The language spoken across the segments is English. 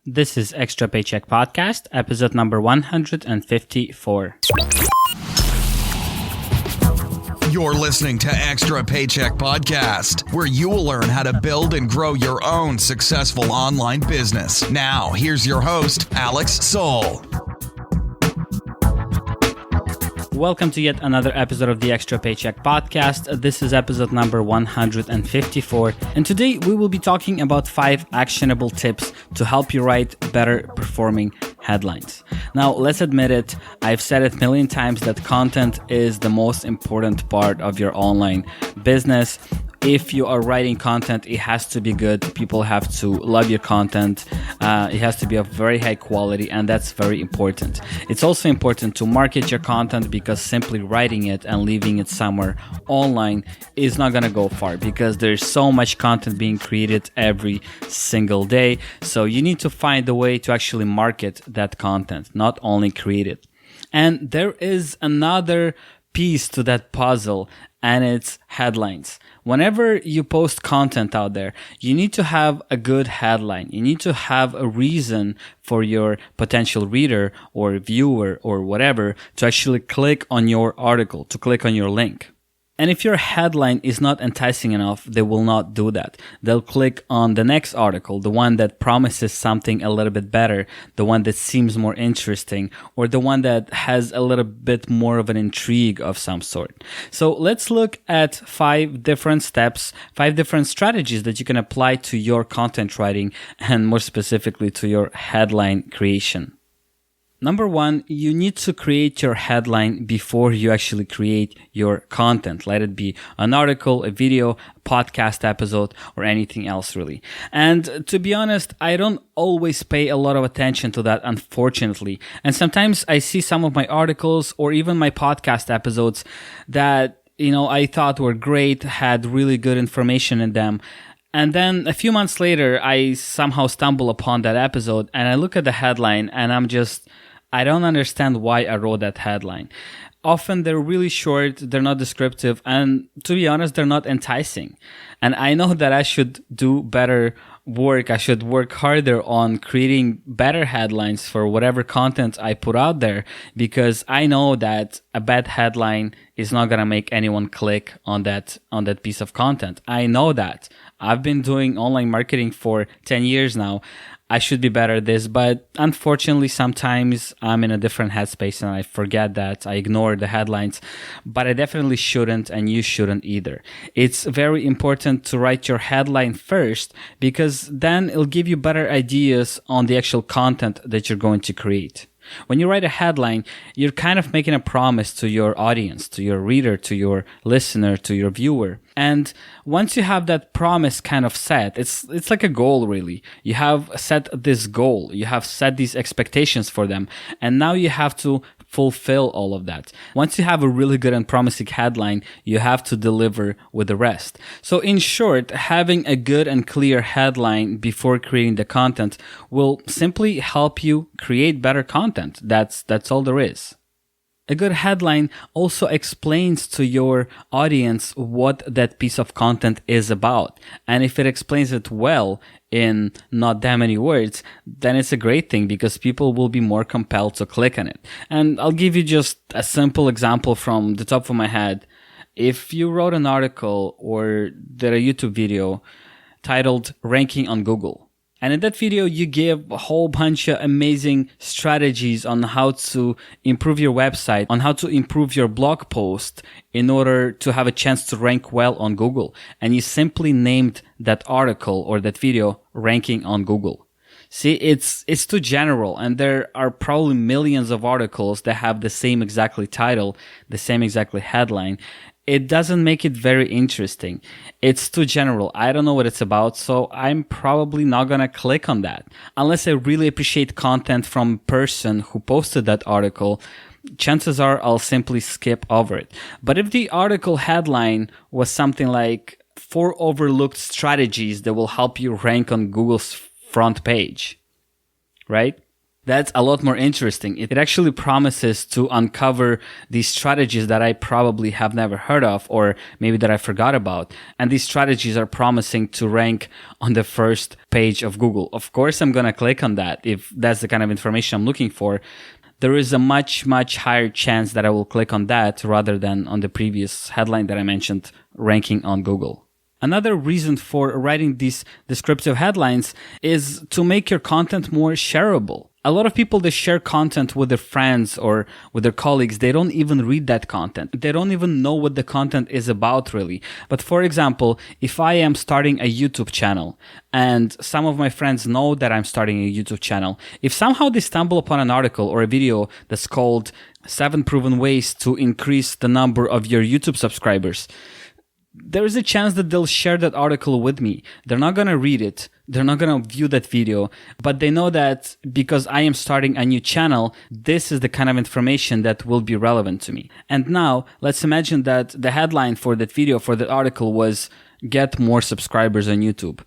This is Extra Paycheck Podcast, episode number 154. You're listening to Extra Paycheck Podcast, where you will learn how to build and grow your own successful online business. Now, here's your host, Alex Soul. Welcome to yet another episode of the Extra Paycheck Podcast. This is episode number 154, and today we will be talking about 5 actionable tips to help you write better performing headlines. Now, let's admit it, I've said it a million times that content is the most important part of your online business. If you are writing content, it has to be good. People have to love your content. It has to be of very high quality, and that's very important. It's also important to market your content because simply writing it and leaving it somewhere online is not going to go far because there's so much content being created every single day. So you need to find a way to actually market that content, not only create it. And there is another piece to that puzzle, and it's headlines. Whenever you post content out there, you need to have a good headline. You need to have a reason for your potential reader or viewer or whatever to actually click on your article, to click on your link. And if your headline is not enticing enough, they will not do that. They'll click on the next article, the one that promises something a little bit better, the one that seems more interesting, or the one that has a little bit more of an intrigue of some sort. So let's look at 5 different steps, 5 different strategies that you can apply to your content writing and more specifically to your headline creation. Number 1, you need to create your headline before you actually create your content. Let it be an article, a video, a podcast episode, or anything else really. And to be honest, I don't always pay a lot of attention to that, unfortunately. And sometimes I see some of my articles or even my podcast episodes that, I thought were great, had really good information in them. And then a few months later, I somehow stumble upon that episode and I look at the headline and I don't understand why I wrote that headline. Often they're really short, they're not descriptive, and to be honest, they're not enticing. And I know that I should do better work. I should work harder on creating better headlines for whatever content I put out there, because I know that a bad headline is not going to make anyone click on that piece of content. I know that. I've been doing online marketing for 10 years now. I should be better at this, but unfortunately sometimes I'm in a different headspace and I forget that. I ignore the headlines, but I definitely shouldn't, and you shouldn't either. It's very important to write your headline first because then it'll give you better ideas on the actual content that you're going to create. When you write a headline, you're kind of making a promise to your audience, to your reader, to your listener, to your viewer. And once you have that promise kind of set, it's like a goal really. You have set this goal, you have set these expectations for them, and now you have to fulfill all of that. Once you have a really good and promising headline, you have to deliver with the rest. So in short, having a good and clear headline before creating the content will simply help you create better content. That's all there is. A good headline also explains to your audience what that piece of content is about. And if it explains it well in not that many words, then it's a great thing because people will be more compelled to click on it. And I'll give you just a simple example from the top of my head. If you wrote an article or did a YouTube video titled Ranking on Google, and in that video, you give a whole bunch of amazing strategies on how to improve your website, on how to improve your blog post in order to have a chance to rank well on Google. And you simply named that article or that video Ranking on Google. See, it's too general, and there are probably millions of articles that have the same exactly title, the same exactly headline. It doesn't make it very interesting. It's too general. I don't know what it's about, so I'm probably not gonna click on that. Unless I really appreciate content from a person who posted that article, chances are I'll simply skip over it. But if the article headline was something like 4 overlooked strategies that will help you rank on Google's front page, right? That's a lot more interesting. It actually promises to uncover these strategies that I probably have never heard of, or maybe that I forgot about. And these strategies are promising to rank on the first page of Google. Of course, I'm going to click on that if that's the kind of information I'm looking for. There is a much, much higher chance that I will click on that rather than on the previous headline that I mentioned, ranking on Google. Another reason for writing these descriptive headlines is to make your content more shareable. A lot of people, they share content with their friends or with their colleagues. They don't even read that content. They don't even know what the content is about really. But for example, if I am starting a YouTube channel and some of my friends know that I'm starting a YouTube channel, if somehow they stumble upon an article or a video that's called 7 Proven Ways to Increase the Number of Your YouTube Subscribers, there is a chance that they'll share that article with me. They're not going to read it. They're not going to view that video, but they know that because I am starting a new channel, this is the kind of information that will be relevant to me. And now let's imagine that the headline for that video, for that article was get more subscribers on YouTube.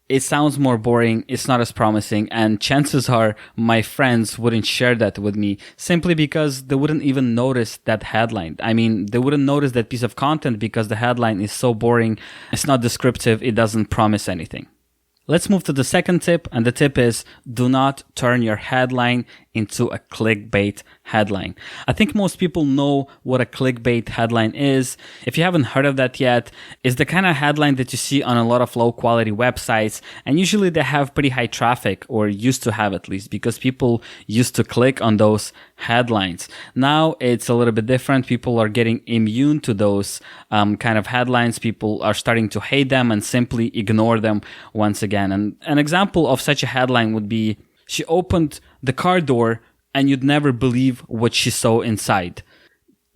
It sounds more boring, it's not as promising, and chances are my friends wouldn't share that with me simply because they wouldn't even notice that headline. I mean, they wouldn't notice that piece of content because the headline is so boring, it's not descriptive, it doesn't promise anything. Let's move to the second tip, and the tip is do not turn your headline into a clickbait headline. I think most people know what a clickbait headline is. If you haven't heard of that yet, it's the kind of headline that you see on a lot of low quality websites, and usually they have pretty high traffic, or used to have at least, because people used to click on those headlines. Now it's a little bit different. People are getting immune to those kind of headlines. People are starting to hate them and simply ignore them once again. And an example of such a headline would be, she opened the car door and you'd never believe what she saw inside.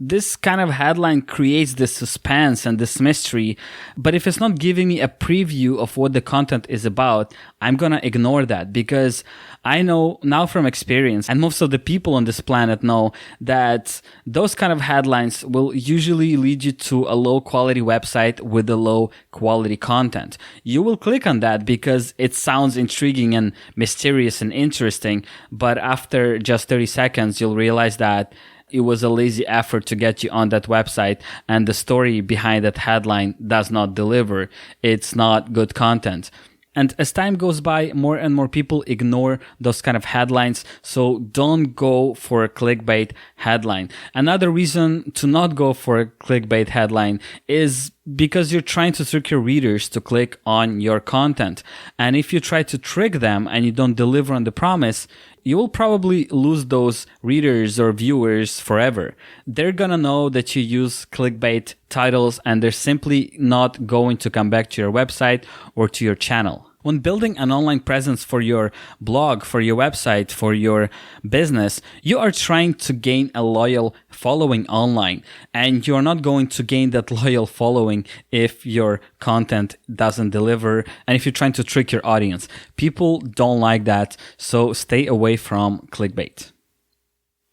This kind of headline creates this suspense and this mystery, but if it's not giving me a preview of what the content is about, I'm gonna ignore that, because I know now from experience, and most of the people on this planet know, that those kind of headlines will usually lead you to a low quality website with a low quality content. You will click on that because it sounds intriguing and mysterious and interesting, but after just 30 seconds, you'll realize that it was a lazy effort to get you on that website, and the story behind that headline does not deliver. It's not good content. And as time goes by, more and more people ignore those kind of headlines. So don't go for a clickbait headline. Another reason to not go for a clickbait headline is because you're trying to trick your readers to click on your content. And if you try to trick them and you don't deliver on the promise, you will probably lose those readers or viewers forever. They're gonna know that you use clickbait titles, and they're simply not going to come back to your website or to your channel. When building an online presence for your blog, for your website, for your business, you are trying to gain a loyal following online, and you're not going to gain that loyal following if your content doesn't deliver and if you're trying to trick your audience. People don't like that, so stay away from clickbait.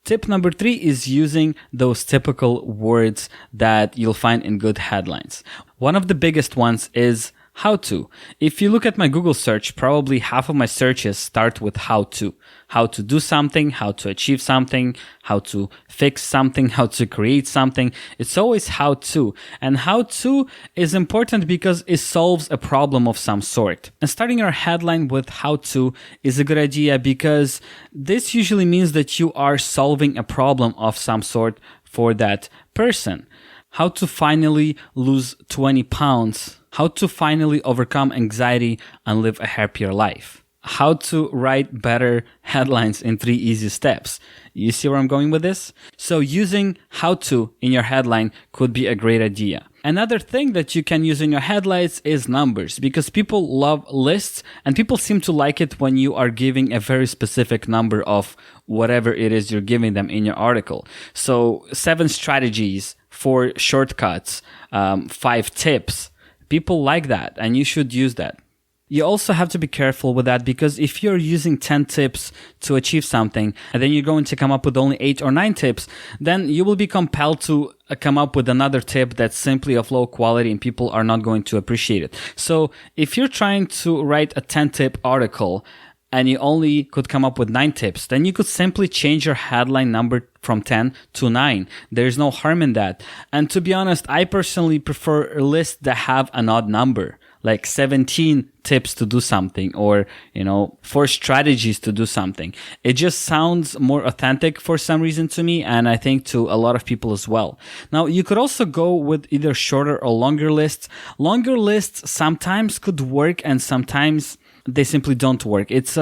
Tip number 3 is using those typical words that you'll find in good headlines. One of the biggest ones is how to. If you look at my Google search, probably half of my searches start with how to. How to do something, how to achieve something, how to fix something, how to create something. It's always how to. And how to is important because it solves a problem of some sort. And starting your headline with how to is a good idea because this usually means that you are solving a problem of some sort for that person. How to finally lose 20 pounds. How to finally overcome anxiety and live a happier life. How to write better headlines in 3 easy steps. You see where I'm going with this? So using how to in your headline could be a great idea. Another thing that you can use in your headlines is numbers, because people love lists and people seem to like it when you are giving a very specific number of whatever it is you're giving them in your article. So 7 strategies, 4 shortcuts, 5 tips. People like that, and you should use that. You also have to be careful with that, because if you're using 10 tips to achieve something, and then you're going to come up with only 8 or 9 tips, then you will be compelled to come up with another tip that's simply of low quality and people are not going to appreciate it. So if you're trying to write a 10-tip article, and you only could come up with 9 tips, then you could simply change your headline number from 10 to 9. There's no harm in that. And to be honest, I personally prefer lists that have an odd number, like 17 tips to do something, or 4 strategies to do something. It just sounds more authentic for some reason to me, and I think to a lot of people as well. Now, you could also go with either shorter or longer lists. Longer lists sometimes could work, and sometimes they simply don't work. It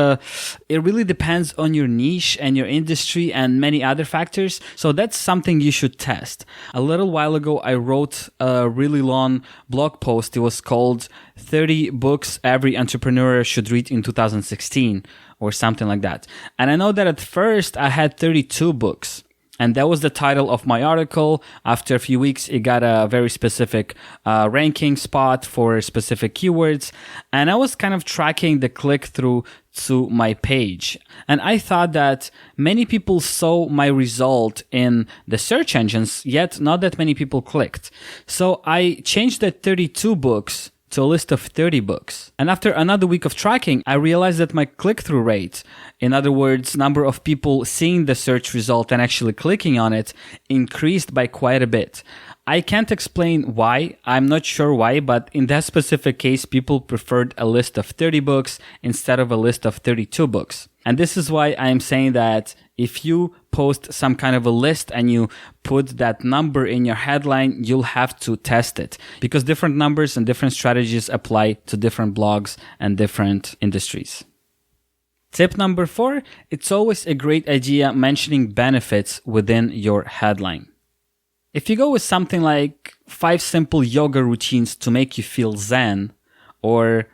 really depends on your niche and your industry and many other factors. So that's something you should test. A little while ago, I wrote a really long blog post. It was called 30 Books Every Entrepreneur Should Read in 2016 or something like that. And I know that at first I had 32 books. And that was the title of my article. After a few weeks, it got a very specific ranking spot for specific keywords. And I was kind of tracking the click-through to my page. And I thought that many people saw my result in the search engines, yet not that many people clicked. So I changed that 32 books to a list of 30 books. And after another week of tracking, I realized that my click-through rate, in other words, number of people seeing the search result and actually clicking on it, increased by quite a bit. I can't explain why. I'm not sure why, but in that specific case, people preferred a list of 30 books instead of a list of 32 books. And this is why I'm saying that if you post some kind of a list and you put that number in your headline, you'll have to test it, because different numbers and different strategies apply to different blogs and different industries. Tip number 4, it's always a great idea mentioning benefits within your headline. If you go with something like 5 simple yoga routines to make you feel zen, or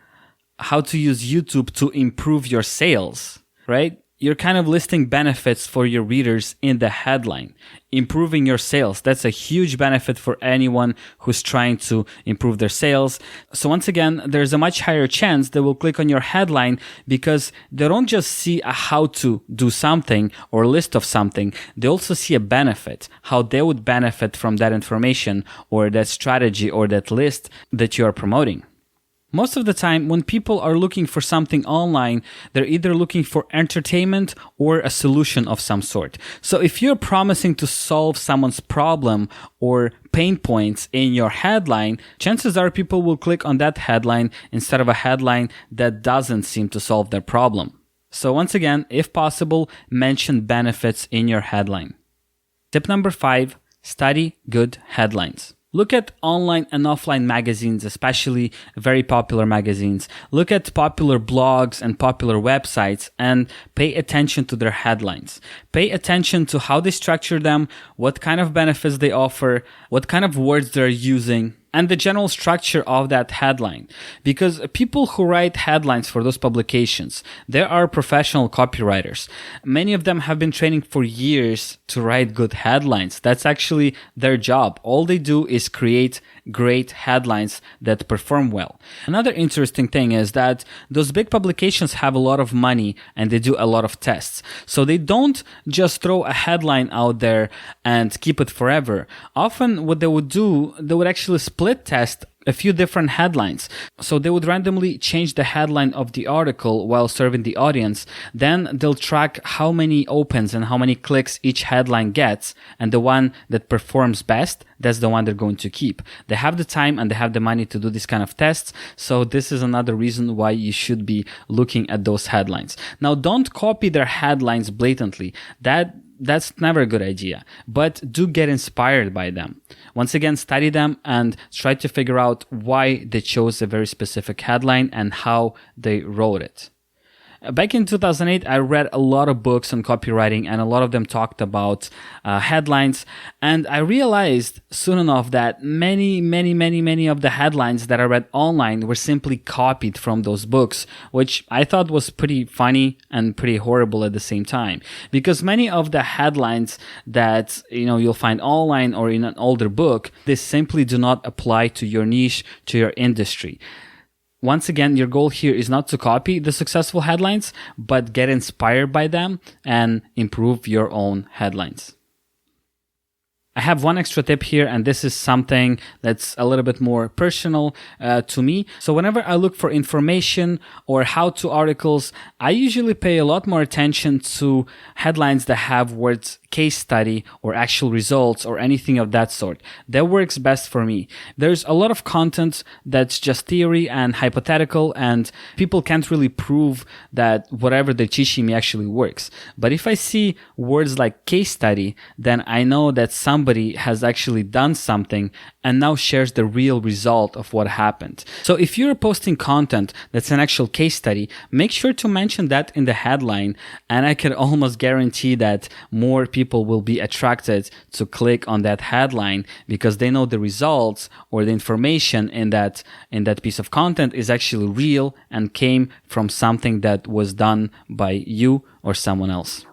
how to use YouTube to improve your sales, right? You're kind of listing benefits for your readers in the headline. Improving your sales, that's a huge benefit for anyone who's trying to improve their sales. So once again, there's a much higher chance they will click on your headline because they don't just see a how to do something or a list of something. They also see a benefit, how they would benefit from that information or that strategy or that list that you are promoting. Most of the time, when people are looking for something online, they're either looking for entertainment or a solution of some sort. So if you're promising to solve someone's problem or pain points in your headline, chances are people will click on that headline instead of a headline that doesn't seem to solve their problem. So once again, if possible, mention benefits in your headline. Tip number 5, study good headlines. Look at online and offline magazines, especially very popular magazines. Look at popular blogs and popular websites and pay attention to their headlines. Pay attention to how they structure them, what kind of benefits they offer, what kind of words they're using, and the general structure of that headline. Because people who write headlines for those publications, they are professional copywriters. Many of them have been training for years to write good headlines. That's actually their job. All they do is create great headlines that perform well. Another interesting thing is that those big publications have a lot of money and they do a lot of tests. So they don't just throw a headline out there and keep it forever. Often what they would do, they would actually split test a few different headlines. So they would randomly change the headline of the article while serving the audience. Then they'll track how many opens and how many clicks each headline gets. And the one that performs best, that's the one they're going to keep. They have the time and they have the money to do this kind of tests. So this is another reason why you should be looking at those headlines. Now, don't copy their headlines blatantly. That's never a good idea, but do get inspired by them. Once again, study them and try to figure out why they chose a very specific headline and how they wrote it. Back in 2008, I read a lot of books on copywriting and a lot of them talked about headlines. And I realized soon enough that many of the headlines that I read online were simply copied from those books, which I thought was pretty funny and pretty horrible at the same time. Because many of the headlines that you'll find online or in an older book, they simply do not apply to your niche, to your industry. Once again, your goal here is not to copy the successful headlines, but get inspired by them and improve your own headlines. I have one extra tip here, and this is something that's a little bit more personal to me. So whenever I look for information or how-to articles, I usually pay a lot more attention to headlines that have words case study or actual results or anything of that sort. That works best for me. There's a lot of content that's just theory and hypothetical, and people can't really prove that whatever they're teaching me actually works. But if I see words like case study, then I know that somebody has actually done something and now shares the real result of what happened. So if you're posting content that's an actual case study, make sure to mention that in the headline, and I can almost guarantee that more people will be attracted to click on that headline because they know the results or the information in that piece of content is actually real and came from something that was done by you or someone else.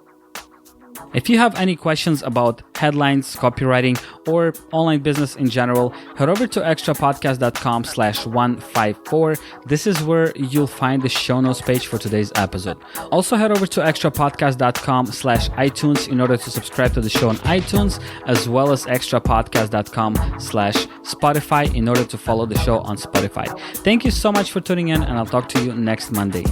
If you have any questions about headlines, copywriting, or online business in general, head over to extrapodcast.com/154. This is where you'll find the show notes page for today's episode. Also head over to extrapodcast.com/iTunes in order to subscribe to the show on iTunes, as well as extrapodcast.com/Spotify in order to follow the show on Spotify. Thank you so much for tuning in, and I'll talk to you next Monday.